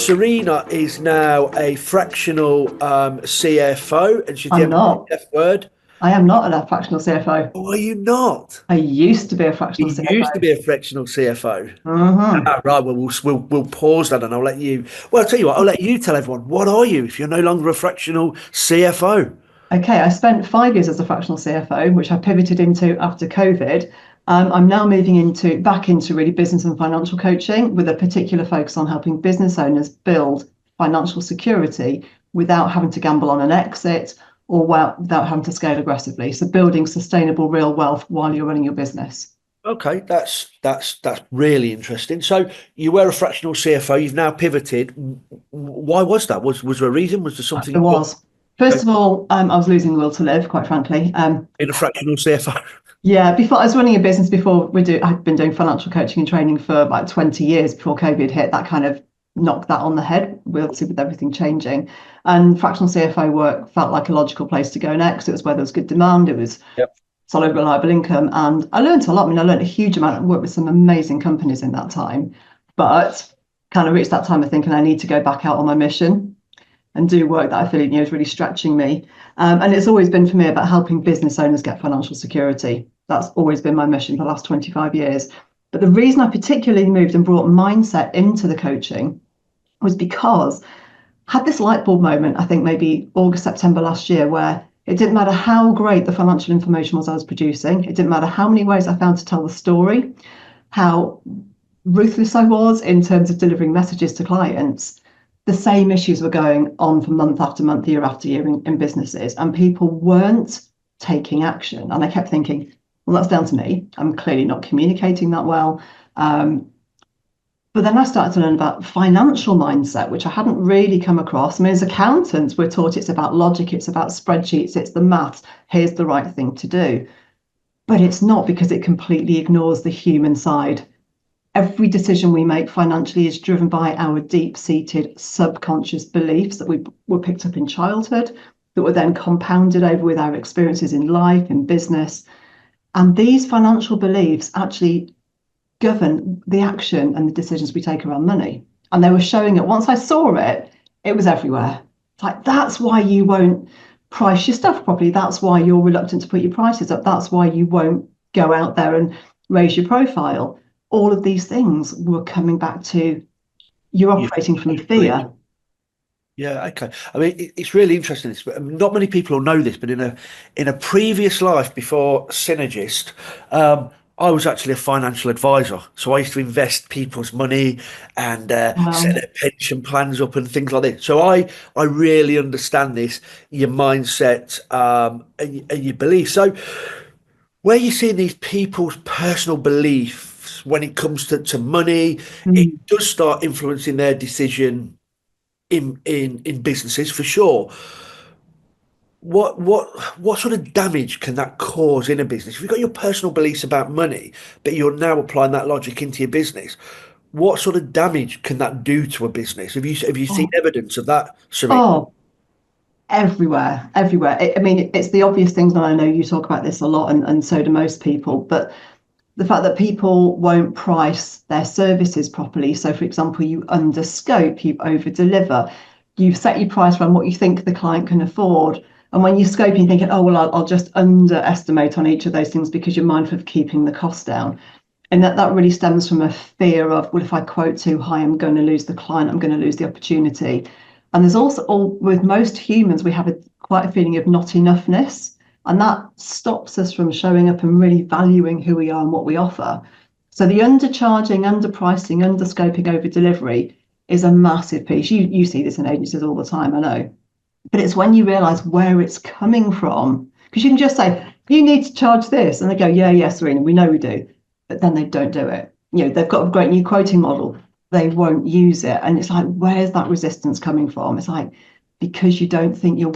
Serena is now a fractional CFO, and she's the I'm not. F word. I am not a fractional CFO. Oh, are you not? I used to be a fractional You used to CFO. be a fractional CFO. hmm Ah, right. Well, we'll pause that, and I'll let you. Well, I'll tell you what. I'll let you tell everyone. What are you if you're no longer a fractional CFO? Okay, I spent 5 years as a fractional CFO, which I pivoted into after COVID. I'm now moving back into really business and financial coaching with a particular focus on helping business owners build financial security without having to gamble on an exit or without having to scale aggressively. So building sustainable real wealth while you're running your business. Okay, that's really interesting. So you were a fractional CFO. You've now pivoted. Why was that? Was there a reason? Was there something It you got was. First of all, I was losing the will to live, quite frankly. in a fractional CFO? Yeah, before I was running a business before I'd been doing financial coaching and training for about 20 years before COVID hit. That kind of knocked that on the head, obviously with everything changing. And fractional CFO work felt like a logical place to go next. It was where there was good demand, it was Yep. solid, reliable income. And I learned a lot. I mean, I learned a huge amount and worked with some amazing companies in that time. But kind of reached that time of thinking I need to go back out on my mission and do work that I feel is really stretching me. And it's always been for me about helping business owners get financial security. That's always been my mission for the last 25 years. But the reason I particularly moved and brought mindset into the coaching was because I had this light bulb moment, I think maybe August, September last year, where it didn't matter how great the financial information was I was producing. It didn't matter how many ways I found to tell the story, how ruthless I was in terms of delivering messages to clients. The same issues were going on for month after month, year after year in businesses, and people weren't taking action. And I kept thinking, well, that's down to me. I'm clearly not communicating that well. But then I started to learn about financial mindset, which I hadn't really come across. I mean, as accountants, we're taught it's about logic, it's about spreadsheets, it's the maths. Here's the right thing to do. But it's not, because it completely ignores the human side. Every decision we make financially is driven by our deep-seated subconscious beliefs that we were picked up in childhood, that were then compounded over with our experiences in life, in business. And these financial beliefs actually govern the action and the decisions we take around money. And they were showing it. Once I saw it, it was everywhere. It's like, that's why you won't price your stuff properly. That's why you're reluctant to put your prices up. That's why you won't go out there and raise your profile. All of these things were coming back to you're You operating from fear. Yeah, okay. I mean, it's really interesting. This, but not many people will know this, but in a previous life before Synergist, I was actually a financial advisor. So I used to invest people's money and set Well, their pension plans up and things like this. So I really understand this, your mindset, and your beliefs. So where you see these people's personal beliefs when it comes to money, it mm, does start influencing their decision in businesses for sure. What sort of damage can that cause in a business? If you've got your personal beliefs about money, but you're now applying that logic into your business, what sort of damage can that do to a business? Have you seen oh, evidence of that, Serena? oh, everywhere, everywhere. I mean, it's the obvious things, and I know you talk about this a lot, and so do most people. But the fact that people won't price their services properly. So, for example, you underscope, you over deliver, you set your price around what you think the client can afford. And when you're scoping, thinking, oh, well, I'll just underestimate on each of those things because you're mindful of keeping the cost down. And that really stems from a fear of, well, if I quote too high, I'm going to lose the client, I'm going to lose the opportunity. And there's also, with most humans, we have quite a feeling of not enoughness. And that stops us from showing up and really valuing who we are and what we offer. So the undercharging, underpricing, underscoping, over delivery is a massive piece. You see this in agencies all the time, I know. But it's when you realize where it's coming from, because you can just say, you need to charge this. And they go, yeah, yes, Serena, we know we do. But then they don't do it. They've got a great new quoting model. They won't use it. And it's like, where's that resistance coming from? It's like, because you don't think you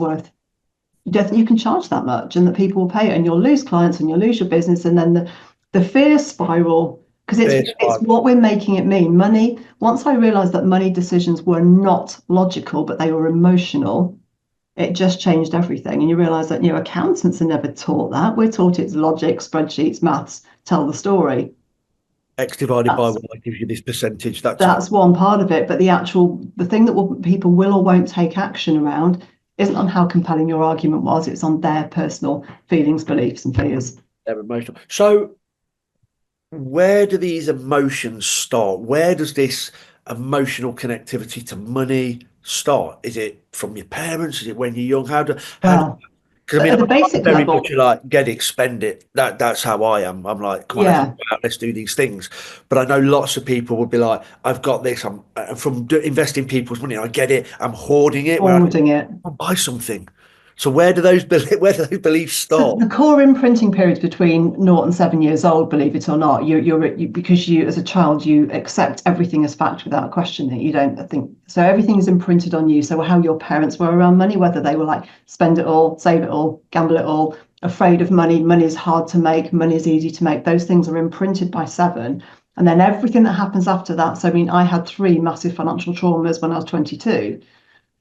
don't think you can charge that much and that people will pay it, and you'll lose clients and you'll lose your business. And then the fear spiral, because Fair it's what we're making it mean. Money, once I realized that money decisions were not logical, but they were emotional, it just changed everything. And you realize that, accountants are never taught that. We're taught it's logic, spreadsheets, maths, tell the story. X divided by That's Y gives you this percentage. That type. that's one part of it, but the thing that people will or won't take action around isn't on how compelling your argument was. It's on their personal feelings, beliefs, and fears. They're emotional. So where do these emotions start? Where does this emotional connectivity to money start? Is it from your parents? Is it when you're young? How do Well, because I mean at the I'm basic very much level, like get it, spend it. That's how I am. I'm like, come on, let's go yeah, out, let's do these things. But I know lots of people would be like, I've got this. Investing people's money. I get it. I'm hoarding it. Where I hoarding it. can buy something. So where do those beliefs So start? the core imprinting periods between 0 and 7 years old, believe it or not, because you as a child you accept everything as fact without questioning. You don't think so. Everything is imprinted on you. So how your parents were around money, whether they were like spend it all, save it all, gamble it all, afraid of money. Money is hard to make. Money is easy to make. Those things are imprinted by 7, and then everything that happens after that. So I mean, I had 3 massive financial traumas when I was 22.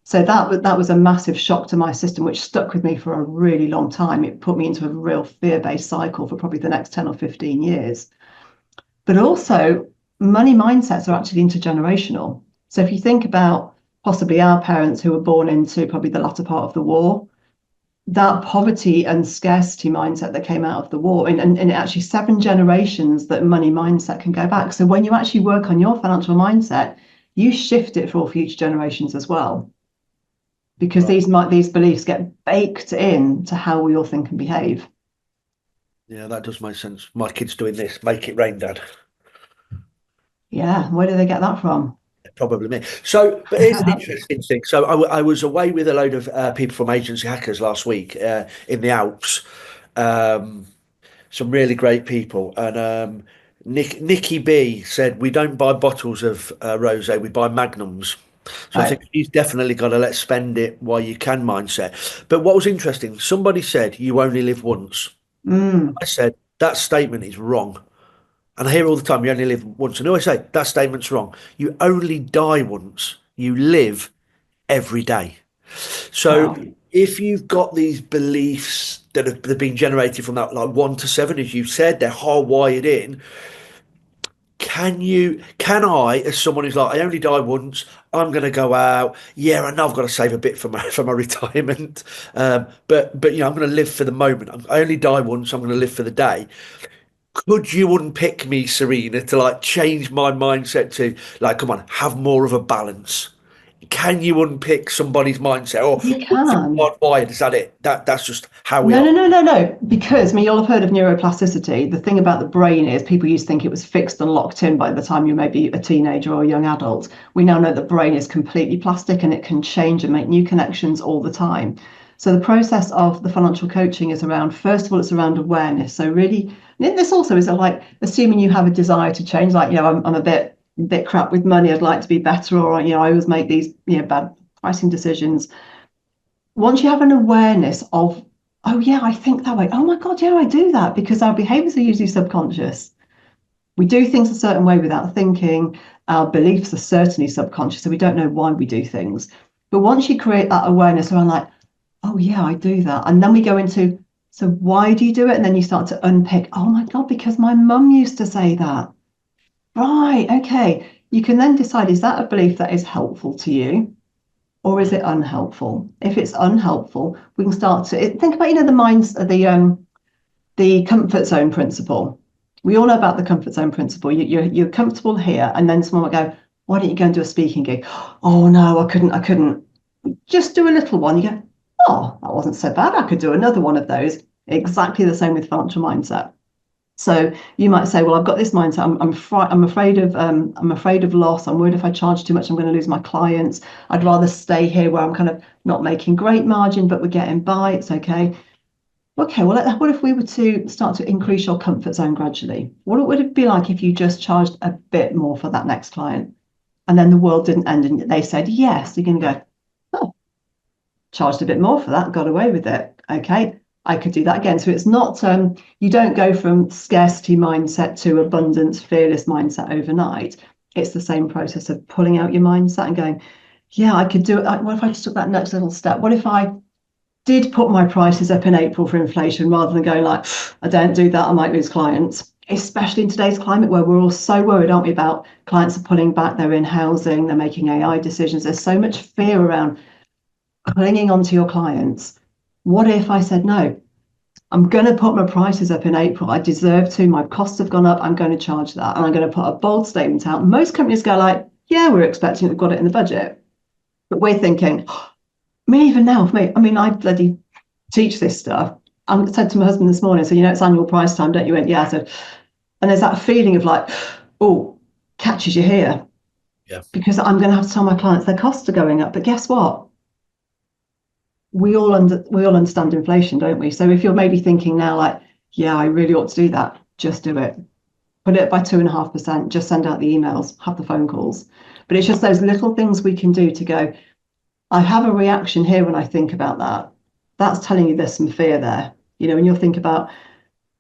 So that was a massive shock to my system, which stuck with me for a really long time. It put me into a real fear-based cycle for probably the next 10 or 15 years. But also, money mindsets are actually intergenerational. So if you think about possibly our parents who were born into probably the latter part of the war, that poverty and scarcity mindset that came out of the war, and actually 7 generations that money mindset can go back. So when you actually work on your financial mindset, you shift it for all future generations as well, because Right. these beliefs get baked in to how we all think and behave. Yeah, that does make sense. My kid's doing this. Make it rain, Dad. Yeah, where do they get that from? Probably me. So, but here's an interesting thing. So, I was away with a load of people from Agency Hackers last week in the Alps. Um, some really great people. And Nikki B said, we don't buy bottles of rosé, we buy magnums. So I think Right. she's definitely got a let's spend it while you can mindset. But what was interesting, somebody said, you only live once. Mm. I said, that statement is wrong. And I hear all the time, you only live once. And I always say, that statement's wrong. You only die once. You live every day. So Wow. if you've got these beliefs that have been generated from that, like 1 to 7, as you said, they're hardwired in. Can I, as someone who's like, I only die once, I'm going to go out. Yeah, I know I've got to save a bit for my retirement. But I'm going to live for the moment. I only die once. I'm going to live for the day. Could you unpick me, Serena, to like change my mindset to like, come on, have more of a balance? Can you unpick somebody's mindset, or You we're just can. hardwired? Is that it? That's just how we No, are. no, no, no, no. Because I mean, you'll have heard of neuroplasticity. The thing about the brain is people used to think it was fixed and locked in by the time you may be a teenager or a young adult. We now know the brain is completely plastic and it can change and make new connections all the time. So the process of the financial coaching is around, first of all, it's around awareness. So really, this also is like assuming you have a desire to change, like, I'm a bit crap with money, I'd like to be better, or, I always make these, bad pricing decisions. Once you have an awareness of, oh yeah, I think that way. Oh my God, yeah, I do that, because our behaviors are usually subconscious. We do things a certain way without thinking. Our beliefs are certainly subconscious, so we don't know why we do things. But once you create that awareness around like, oh yeah, I do that. And then we go into, so why do you do it? And then you start to unpick, oh my God, because my mum used to say that. Right, okay. You can then decide, is that a belief that is helpful to you? Or is it unhelpful? If it's unhelpful, we can start to think about, the comfort zone principle. We all know about the comfort zone principle. You're comfortable here, and then someone will go, "Why don't you go and do a speaking gig?" Oh no, I couldn't. Just do a little one. You go, "Oh, that wasn't so bad. I could do another one of those." Exactly the same with financial mindset. So you might say, well, I've got this mindset. I'm afraid of loss. I'm worried if I charge too much, I'm going to lose my clients. I'd rather stay here where I'm kind of not making great margin, but we're getting by. It's okay. Okay, well, what if we were to start to increase your comfort zone gradually? What would it be like if you just charged a bit more for that next client, and then the world didn't end and they said yes? You're going to go, oh, charged a bit more for that, got away with it. Okay, I could do that again. So it's not, you don't go from scarcity mindset to abundance, fearless mindset overnight. It's the same process of pulling out your mindset and going, yeah, I could do it. What if I just took that next little step? What if I did put my prices up in April for inflation, rather than going like, I don't do that, I might lose clients? especially in today's climate where we're all so worried, aren't we, about clients are pulling back, they're in housing, they're making AI decisions. There's so much fear around clinging onto your clients. What if I said, no, I'm going to put my prices up in April. I deserve to. My costs have gone up. I'm going to charge that. And I'm going to put a bold statement out. Most companies go like, yeah, we're expecting it. We've got it in the budget. But we're thinking, I mean, even now, for me, I mean, I bloody teach this stuff. I said to my husband this morning, so, you know, it's annual price time, don't you? He went, yeah. I said, and there's that feeling of like, oh, catches you here. Yeah. Because I'm going to have to tell my clients their costs are going up. But guess what? We all understand inflation, don't we? So if you're maybe thinking now, like, yeah, I really ought to do that, just do it. Put it by 2.5%, just send out the emails, have the phone calls. But it's just those little things we can do to go, I have a reaction here when I think about that. That's telling you there's some fear there. You know, when you'll think about,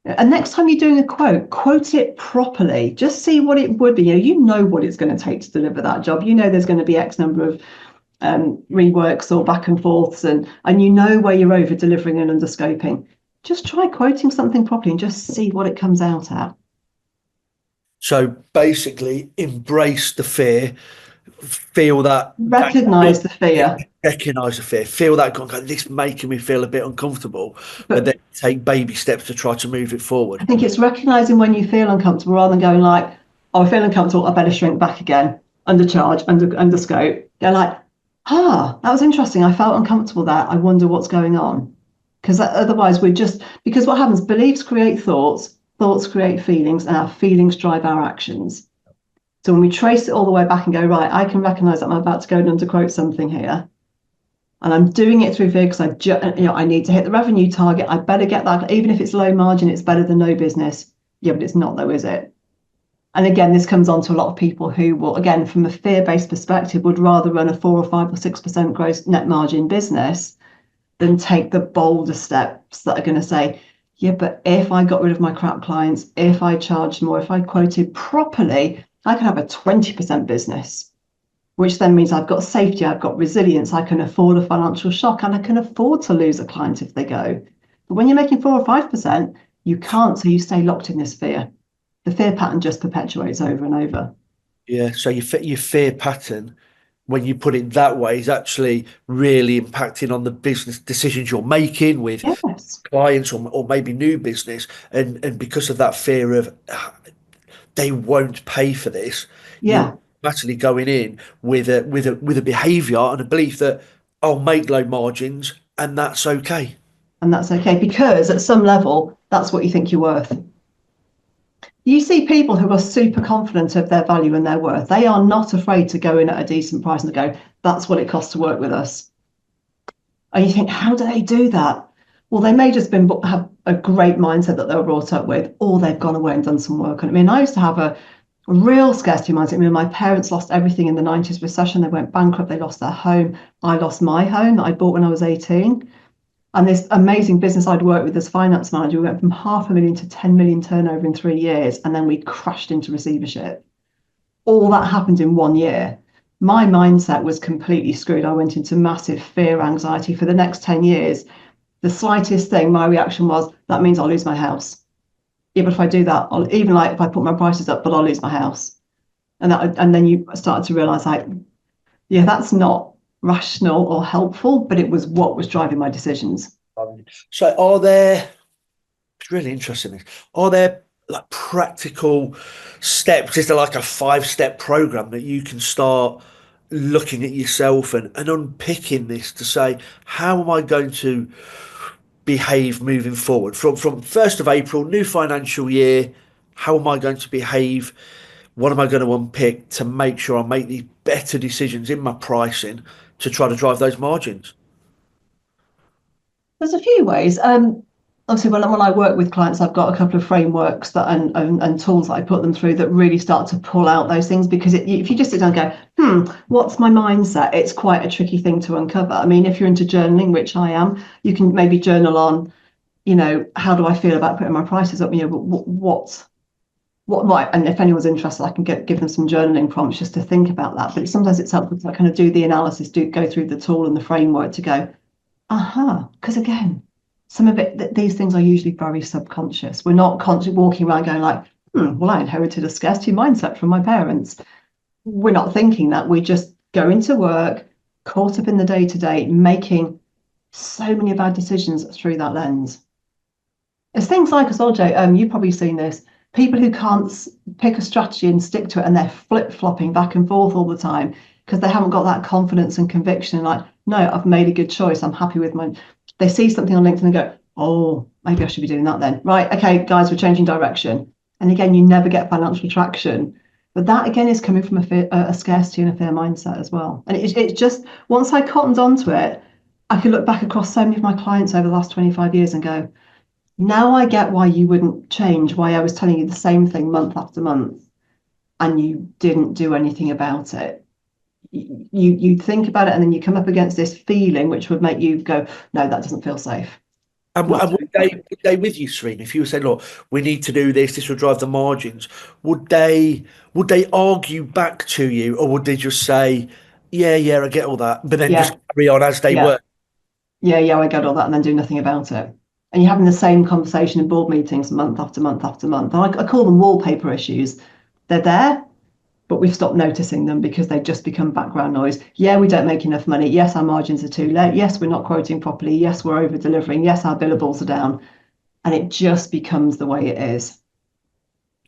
and next time you're doing a quote it properly. Just see what it would be. You know what it's going to take to deliver that job. You know there's going to be X number of reworks or back and forths, and you know where you're over delivering and under scoping. Just try quoting something properly and just see what it comes out at. So basically, embrace the fear, feel that Recognize the fear, recognize the fear, feel that going, this making me feel a bit uncomfortable, but but then take baby steps to try to move it I forward. think it's recognizing when you feel uncomfortable rather than going like, oh, I feel uncomfortable, I better shrink back again, undercharge, under scope. They're like, that was interesting. I felt uncomfortable there. I wonder what's going on. Because otherwise we're just, because what happens, beliefs create thoughts, thoughts create feelings, and our feelings drive our actions. So when we trace it all the way back and go, right, I can recognize that I'm about to go and underquote something here. And I'm doing it through fear because I need to hit the revenue target. I better get that. Even if it's low margin, it's better than no business. Yeah, but it's not though, is it? And again, this comes on to a lot of people who will, again, from a fear-based perspective, would rather run a 4 or 5 or 6% gross net margin business than take the bolder steps that are going to say, yeah, but if I got rid of my crap clients, if I charged more, if I quoted properly, I could have a 20% business, which then means I've got safety, I've got resilience, I can afford a financial shock, and I can afford to lose a client if they go. But when you're making 4 or 5%, you can't, so you stay locked in this fear. The fear pattern just perpetuates over and over. Yeah. So your fear pattern, when you put it that way, is actually really impacting on the business decisions you're making with Yes. clients or maybe new business. And because of that fear of they won't pay for this, you're Yeah. automatically going in with a behavior and a belief that I'll make low margins and that's okay. And that's okay because at some level, that's what you think you're worth. You see people who are super confident of their value and their worth. They are not afraid to go in at a decent price and go, that's what it costs to work with us. And you think, how do they do that? Well, they may just have a great mindset that they were brought up with, or they've gone away and done some work on it. I mean, I used to have a real scarcity mindset. I mean, my parents lost everything in the 90s recession. They went bankrupt. They lost their home. I lost my home that I bought when I was 18. And this amazing business I'd worked with as finance manager, we went from 500,000 to 10 million turnover in 3 years, and then we crashed into receivership. All that happened in 1 year. My mindset was completely screwed. I went into massive fear, anxiety for the next 10 years. The slightest thing, my reaction was, that means I'll lose my house. Yeah, but if I do that, even like if I put my prices up, but I'll lose my house. And then you start to realize, like, yeah, that's not rational or helpful, but it was what was driving my decisions. So are there, it's really interesting, are there like practical steps? Is there like a 5-step program that you can start looking at yourself and unpicking this to say, how am I going to behave moving forward from 1st of April, new financial year? How am I going to behave? What am I going to unpick to make sure I make these better decisions in my pricing to try to drive those margins? There's a few ways. Obviously, when I work with clients, I've got a couple of frameworks that and tools that I put them through that really start to pull out those things. Because if you just sit down and go, what's my mindset? It's quite a tricky thing to uncover. I mean, if you're into journaling, which I am, you can maybe journal on, how do I feel about putting my prices up? What might, and if anyone's interested, I can give them some journaling prompts just to think about that. But sometimes it's helpful to kind of do the analysis, go through the tool and the framework to go, because again, some of it, these things are usually very subconscious. We're not constantly walking around going like, well, I inherited a scarcity mindset from my parents. We're not thinking that. We just go into work, caught up in the day to day, making so many bad decisions through that lens. It's things like as well, Joe, you've probably seen this. People who can't pick a strategy and stick to it, and they're flip-flopping back and forth all the time because they haven't got that confidence and conviction. Like, no, I've made a good choice. I'm happy with mine. They see something on LinkedIn and go, oh, maybe I should be doing that then. Right, okay, guys, we're changing direction. And again, you never get financial traction. But that again is coming from a scarcity and a fear mindset as well. And it's just once I cottoned onto it, I could look back across so many of my clients over the last 25 years and go, now I get why you wouldn't change, why I was telling you the same thing month after month and you didn't do anything about it. You think about it and then you come up against this feeling which would make you go, no, that doesn't feel safe. And would they with you, Serena? If you were saying, look, we need to do this, this will drive the margins, would they argue back to you, or would they just say, yeah, yeah, I get all that, but then just Yeah, carry on as they yeah, were? yeah, I get all that and then do nothing about it. And you're having the same conversation in board meetings month after month after month. I call them wallpaper issues. They're there, but we've stopped noticing them because they just become background noise. Yeah, we don't make enough money. Yes, our margins are too low. Yes, we're not quoting properly. Yes, we're over delivering. Yes, our billables are down. And it just becomes the way it is.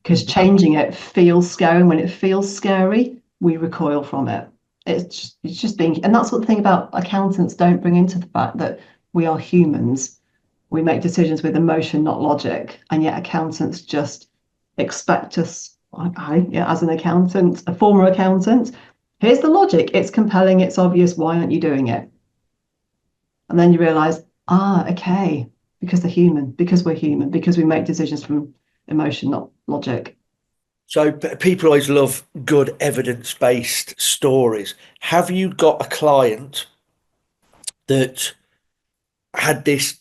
Because Mhm. changing it feels scary. And when it feels scary, we recoil from it. It's just being, and that's what the thing about accountants don't bring into the fact that we are humans. We make decisions with emotion, not logic. And yet accountants just expect us, yeah, as an accountant, a former accountant, here's the logic. It's compelling, it's obvious. Why aren't you doing it? And then you realize, okay, because they're human, because we're human, because we make decisions from emotion, not logic. So people always love good evidence-based stories. Have you got a client that had this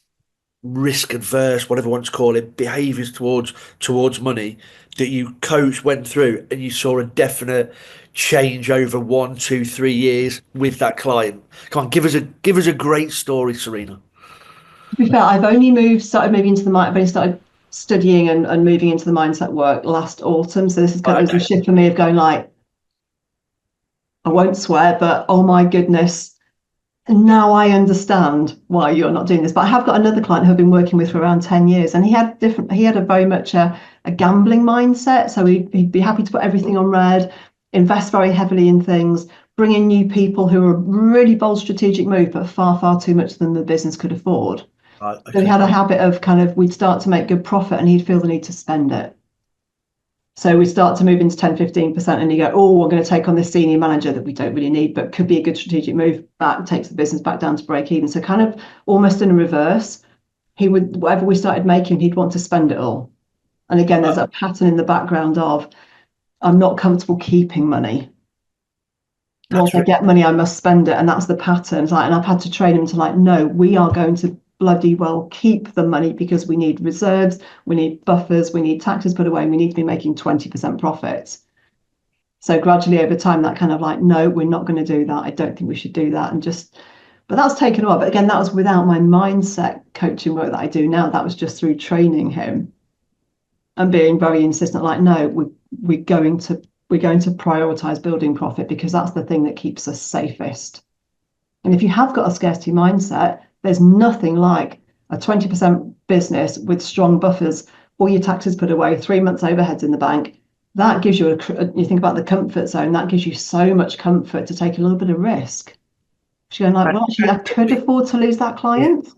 risk adverse, whatever you want to call it, behaviors towards money that you coach went through and you saw a definite change over 1, 2, 3 years with that client? Come on, give us a great story, Serena. To be fair, started moving into I've only started studying and moving into the mindset work last autumn. So this is kind of, there's a Okay. shift for me of going like, I won't swear, but oh my goodness, now I understand why you're not doing this. But I have got another client who I've been working with for around 10 years, and he had a very much a gambling mindset. So he'd be happy to put everything on red, invest very heavily in things, bring in new people who are really bold strategic move, but far, far too much than the business could afford. Right, So he okay. had a habit of kind of, we'd start to make good profit and he'd feel the need to spend it. So we start to move into 10, 15%, and you go, oh, we're going to take on this senior manager that we don't really need, but could be a good strategic move back, takes the business back down to break even. So kind of almost in reverse, he would, whatever we started making, he'd want to spend it all. And again, there's Right, that pattern in the background of, I'm not comfortable keeping money. Once that's I really get money, I must spend it. And that's the pattern. It's like, and I've had to train him to like, no, we are going to bloody well keep the money because we need reserves, we need buffers, we need taxes put away, and we need to be making 20% profits. So gradually over time, that kind of like, no, we're not going to do that. I don't think we should do that. And just, but that's taken a while. But again, that was without my mindset coaching work that I do now. That was just through training him and being very insistent, like, no, we're going to prioritize building profit because that's the thing that keeps us safest. And if you have got a scarcity mindset, there's nothing like a 20% business with strong buffers, all your taxes put away, 3 months overheads in the bank. That gives you you think about the comfort zone, that gives you so much comfort to take a little bit of risk. You're going like, well, actually, I could afford to lose that yeah. client.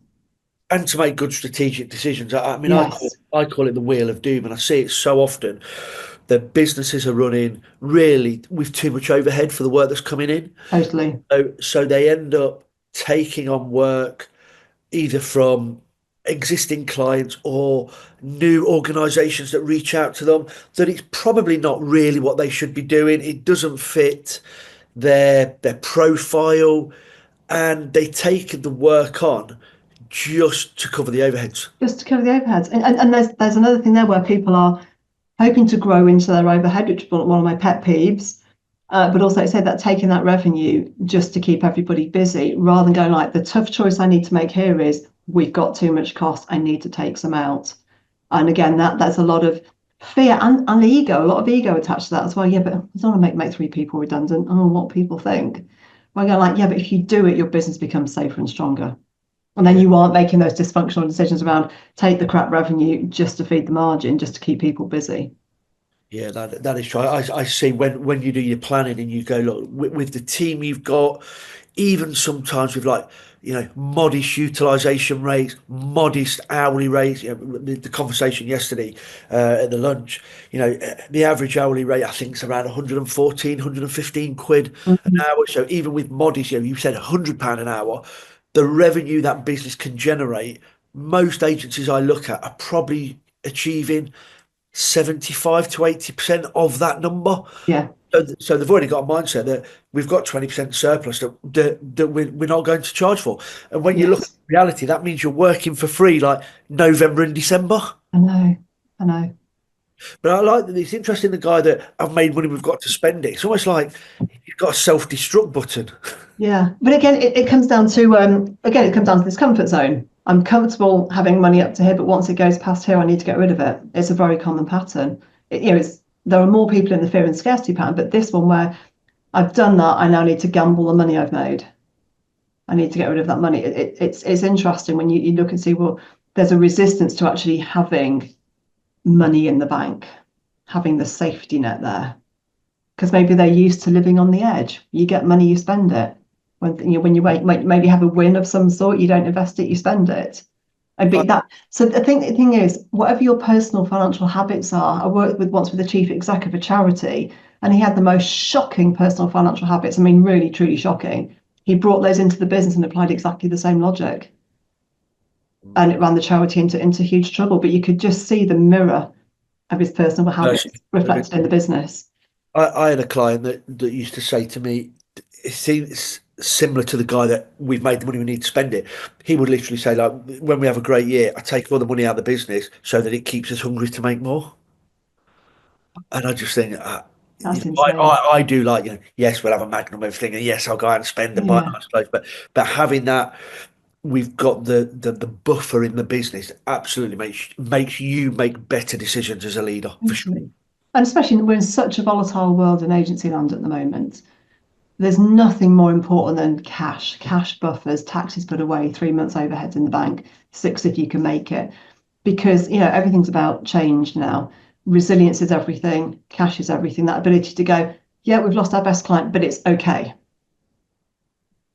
And to make good strategic decisions. I mean, Yes, I call it the wheel of doom, and I see it so often that businesses are running really with too much overhead for the work that's coming in. totally. So they end up taking on work either from existing clients or new organizations that reach out to them that it's probably not really what they should be doing. It doesn't fit their profile, and they take the work on just to cover the overheads. Just to cover the overheads. And there's another thing there where people are hoping to grow into their overhead, which is one of my pet peeves. But also, I said that taking that revenue just to keep everybody busy rather than going like, the tough choice I need to make here is we've got too much cost. I need to take some out. And again, that's a lot of fear and ego, a lot of ego attached to that as well. Yeah, but I don't want to make three people redundant. Oh, what people think. Well, I go like, yeah, but if you do it, your business becomes safer and stronger. And then Yeah. you aren't making those dysfunctional decisions around take the crap revenue just to feed the margin, just to keep people busy. Yeah, that is true. I see when you do your planning and you go, look, with the team you've got, even sometimes with like, modest utilization rates, modest hourly rates. The conversation yesterday at the lunch, the average hourly rate I think is around 114, 115 quid an Mhm. hour. So even with modest, you said £100 an hour, the revenue that business can generate, most agencies I look at are probably achieving 75 to 80% of that number. Yeah. So they've already got a mindset that we've got 20% surplus that we're not going to charge for. And when you look at Yes. reality, that means you're working for free like November and December. I know. I know. But I like that it's interesting the guy that I've made money, we've got to spend it. It's almost like you've got a self-destruct button. Yeah. But again, it comes down to it comes down to this comfort zone. I'm comfortable having money up to here, but once it goes past here, I need to get rid of it. It's a very common pattern. There are more people in the fear and scarcity pattern, but this one where I've done that, I now need to gamble the money I've made. I need to get rid of that money. It's interesting when you look and see, well, there's a resistance to actually having money in the bank, having the safety net there, because maybe they're used to living on the edge. You get money, you spend it. When you maybe have a win of some sort, you don't invest it, you spend it. And I, be that. So the thing is, whatever your personal financial habits are, I worked once with the chief exec of a charity, and he had the most shocking personal financial habits. I mean, really, truly shocking. He brought those into the business and applied exactly the same logic, and it ran the charity into huge trouble. But you could just see the mirror of his personal habits reflected in the business. I had a client that used to say to me, it seems similar to the guy that we've made the money, we need to spend it. He would literally say, like, when we have a great year, I take all the money out of the business so that it keeps us hungry to make more. And I just think, That's insane. I do like, yes, we'll have a magnum everything, and yes, I'll go out and spend and buy Yeah, nice clothes, but having that, we've got the buffer in the business absolutely makes you make better decisions as a leader for sure. totally. And especially we're in such a volatile world in agency land at the moment. There's nothing more important than cash buffers, taxes put away, 3 months overheads in the bank, six if you can make it. Because everything's about change now. Resilience is everything, cash is everything. That ability to go, yeah, we've lost our best client, but it's okay.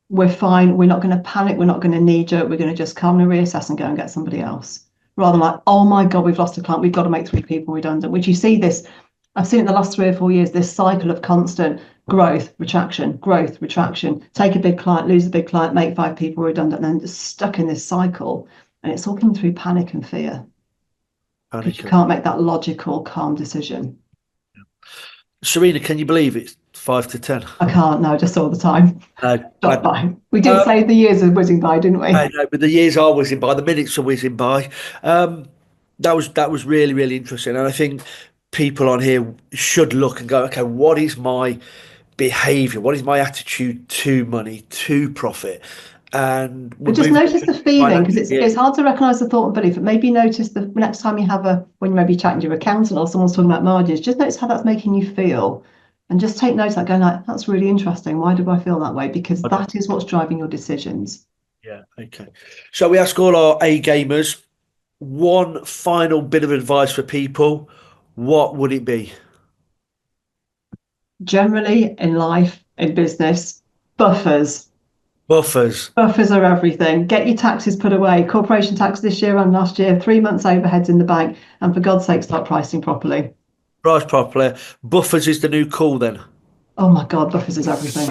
We're fine. We're not going to panic. We're not going to knee jerk. We're going to just calmly reassess and go and get somebody else. Rather than like, oh my God, we've lost a client. We've got to make three people redundant, which you see this. I've seen it in the last 3 or 4 years, this cycle of constant growth, retraction. Take a big client, lose a big client, make five people redundant, and then just stuck in this cycle. And it's all coming through panic and fear because you Panic. can't make that logical, calm decision. Serena, can you believe it's 5 to 10? I can't now, just all the time. No, Dot by. We did um, say the years are whizzing by, didn't I we? know, but the years are whizzing by, the minutes are whizzing by. Um, that was really, really interesting, and I think people on here should look and go, okay, what is my behavior? What is my attitude to money, to profit? And But we're just moving notice into the feeling because financial it's year. it's hard to recognise the thought and belief, but maybe notice the next time you have when you may be chatting to your accountant or someone's talking about margins, just notice how that's making you feel. And just take note of that, going like, that's really interesting. Why do I feel that way? Because that is what's driving your decisions. Yeah, okay. So we ask all our A gamers one final bit of advice for people. What would it be? Generally, in life, in business, buffers. Buffers, Buffers are everything. Get your taxes put away. Corporation tax this year and last year, 3 months overheads in the bank, and for God's sake, start pricing properly. price properly. Buffers is the new cool then. Oh my God, buffers is everything.